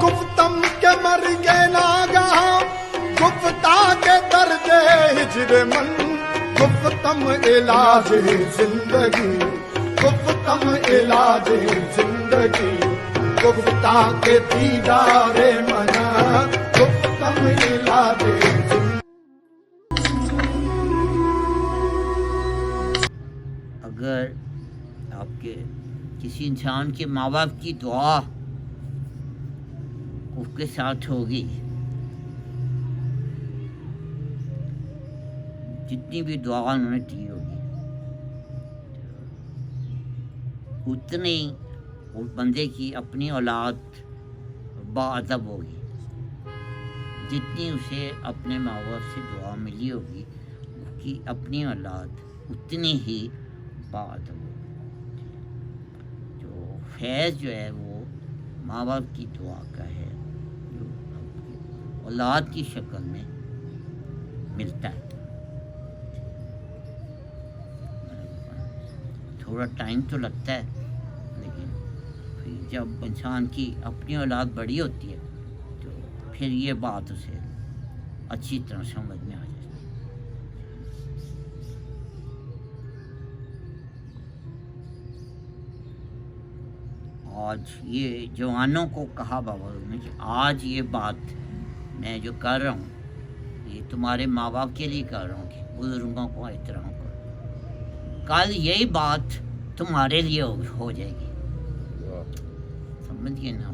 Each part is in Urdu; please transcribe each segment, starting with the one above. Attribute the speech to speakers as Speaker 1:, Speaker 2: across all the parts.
Speaker 1: گفتم کے مر گے ناگہاں گفتہ کے درد ہجر من گفتم علاج زندگی گفتم علاج زندگی گفتہ کے دیدار منا گفتم علاج زندگی.
Speaker 2: اگر آپ کے کسی انسان کے ماں باپ کی دعا اس کے ساتھ ہوگی، جتنی بھی دعا انہوں نے دی ہوگی اتنی اس بندے کی اپنی اولاد باادب ہوگی. جتنی اسے اپنے ماں باپ سے دعا ملی ہوگی اس کی اپنی اولاد اتنی ہی باادب ہوگی. جو فیض جو ہے وہ ماں باپ کی دعا کا ہے، جو اولاد کی شکل میں ملتا ہے. تھوڑا ٹائم تو لگتا ہے، لیکن پھر جب انسان کی اپنی اولاد بڑی ہوتی ہے تو پھر یہ بات اسے اچھی طرح سمجھ میں آ جاتی ہے. آج یہ جوانوں کو کہا بابا نے کہ آج یہ بات میں جو کر رہا ہوں یہ تمہارے ماں باپ کے لیے کر رہا ہوں کہ بزرگوں کو احترام کرو. کل یہی بات تمہارے لیے ہو جائے گی. سمجھ گئے نا؟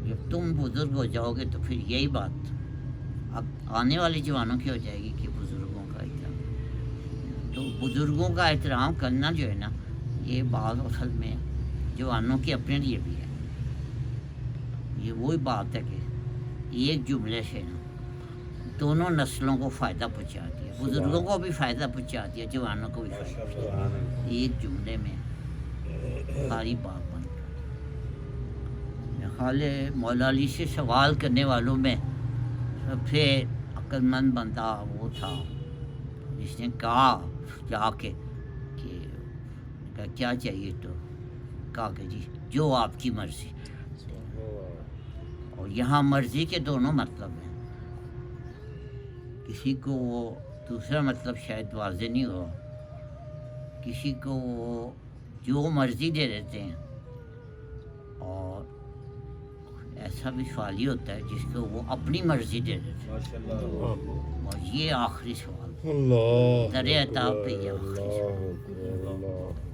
Speaker 2: جب تم بزرگ ہو جاؤ گے تو پھر یہی بات اب آنے والے جوانوں کی ہو جائے گی کہ بزرگوں کا احترام. تو بزرگوں کا احترام کرنا جو ہے نا، یہ بات اصل میں جوانوں کے اپنے لیے بھی ہے. یہ وہی بات ہے کہ ایک جملے سے نا دونوں نسلوں کو فائدہ پہنچاتی ہے. بزرگوں کو بھی فائدہ پہنچاتی ہے، جوانوں کو بھی فائدہ پہنچاتی ہے. ایک جملے میں ساری بات بن جاتی ہے. خیال ہے مولا علی سے سوال کرنے والوں میں سب سے عقل مند بندہ وہ تھا جس نے کہا جا کے کہ کیا چاہیے، تو کہا کہ جی جو آپ کی مرضی. اور یہاں مرضی کے دونوں مطلب ہیں. کسی کو وہ دوسرا مطلب شاید واضح نہیں ہوا، کسی کو وہ جو مرضی دے دیتے ہیں، اور ایسا بھی سوال ہی ہوتا ہے جس کو وہ اپنی مرضی دے دیتے ہیں. اور یہ آخری سوال درِ عطا پہ یہ آخری سوال.